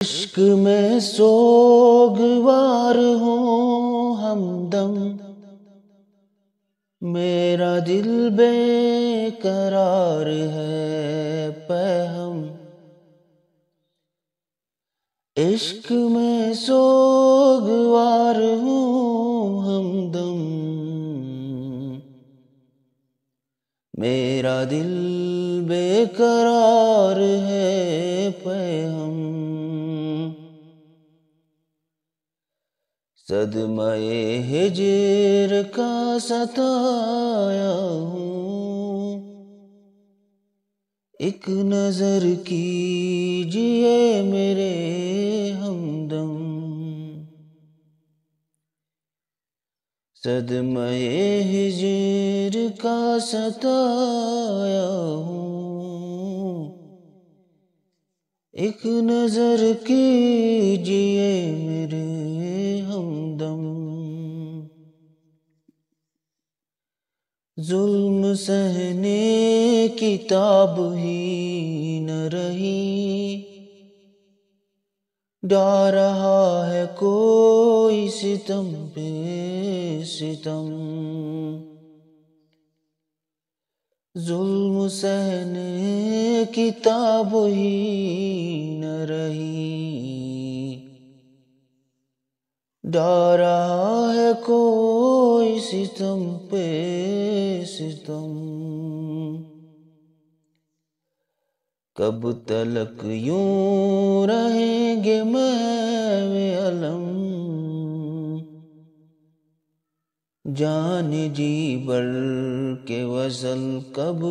عشق میں سوگوار ہوں ہمدم، میرا دل بے قرار ہے پہم۔ عشق میں سوگوار ہوں ہمدم، میرا دل بے قرار ہے پہم۔ صدمہ ہجر کا ستایا ہوں، ایک نظر کیجئے میرے ہمدم۔ صدمہ ہجر کا ستایا ہوں، ایک نظر کیجئے میرے ہمدم۔ ظلم سہنے کی تاب ہی نہ رہی، ڈھا رہا ہے کوئی ستم پہ ستم۔ ظلم سہنے کی تاب ہی نہ رہی، ڈھا رہا ہے کوئی ستم پہ ستم۔ کب تلک یوں رہیں گے محو علم، جان جی بر کے وصل کب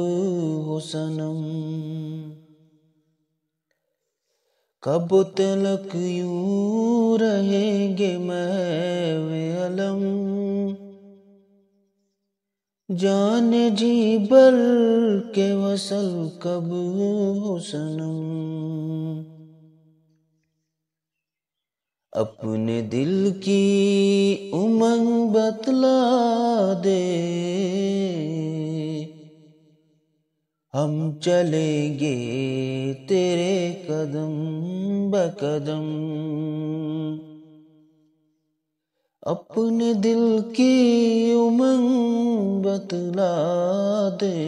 ہو صنم۔ کب تلک یوں رہیں گے محو علم، جان جی بر کے وصل کب ہو صنم۔ اپنے دل کی امنگ بتلا دے، ہم چلیں گے تیرے قدم بقدم۔ اپنے دل کی امنگ بتلا دے،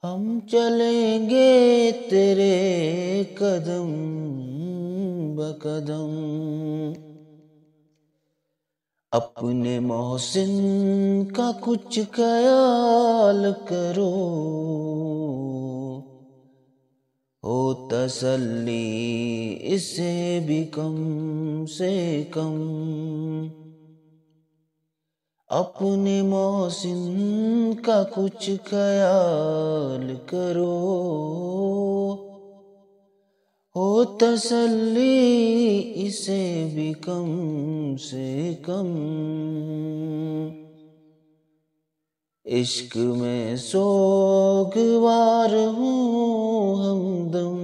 ہم چلیں گے تیرے قدم بقدم۔ اپنے محسن کا کچھ خیال کرو، ہو تسلی اس سے بھی کم سے کم۔ اپنے محسن کا کچھ خیال کرو، ہو تسلی اسے بھی کم سے کم۔ عشق میں سوگوار ہوں ہمدم،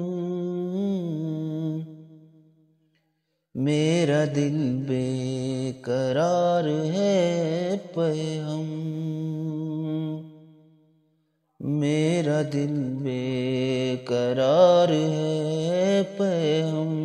میرا دل بے قرار ہے پہم۔ میرا دل بے قرار ہے پہم۔